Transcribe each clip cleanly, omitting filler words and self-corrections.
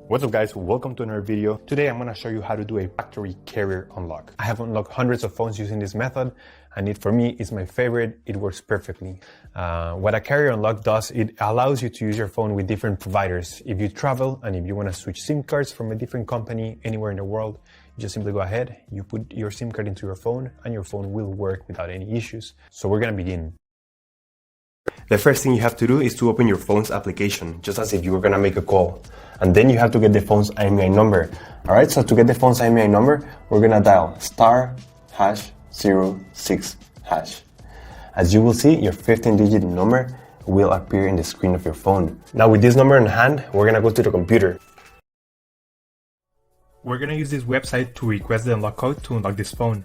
What's up guys, welcome to another video. Today I'm going to show you how to do a factory carrier unlock. I have unlocked hundreds of phones using this method and for me it's my favorite. It works perfectly. What a carrier unlock does, it allows you to use your phone with different providers. If you travel and if you want to switch SIM cards from a different company anywhere in the world, you just simply go ahead, you put your SIM card into your phone and your phone will work without any issues. So we're going to begin. The first thing you have to do is to open your phone's application, just as if you were gonna make a call. And then you have to get the phone's IMEI number. Alright, so to get the phone's IMEI number, we're gonna dial *#06#. As you will see, your 15-digit number will appear in the screen of your phone. Now with this number in hand, we're gonna go to the computer. We're gonna use this website to request the unlock code to unlock this phone.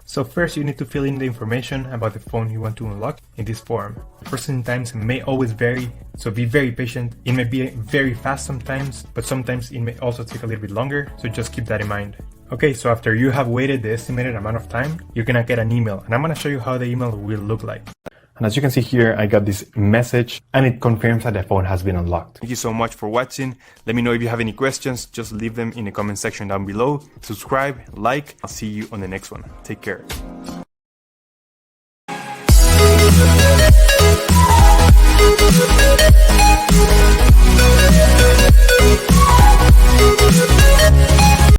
So first you need to fill in the information about the phone you want to unlock in this form. Processing times may always vary, so be very patient. It may be very fast sometimes, but sometimes it may also take a little bit longer, so just keep that in mind. Okay, so after you have waited the estimated amount of time, you're gonna get an email, and I'm gonna show you how the email will look like. And as you can see here, I got this message and it confirms that the phone has been unlocked. Thank you so much for watching. Let me know if you have any questions, just leave them in the comment section down below. Subscribe, like, I'll see you on the next one. Take care.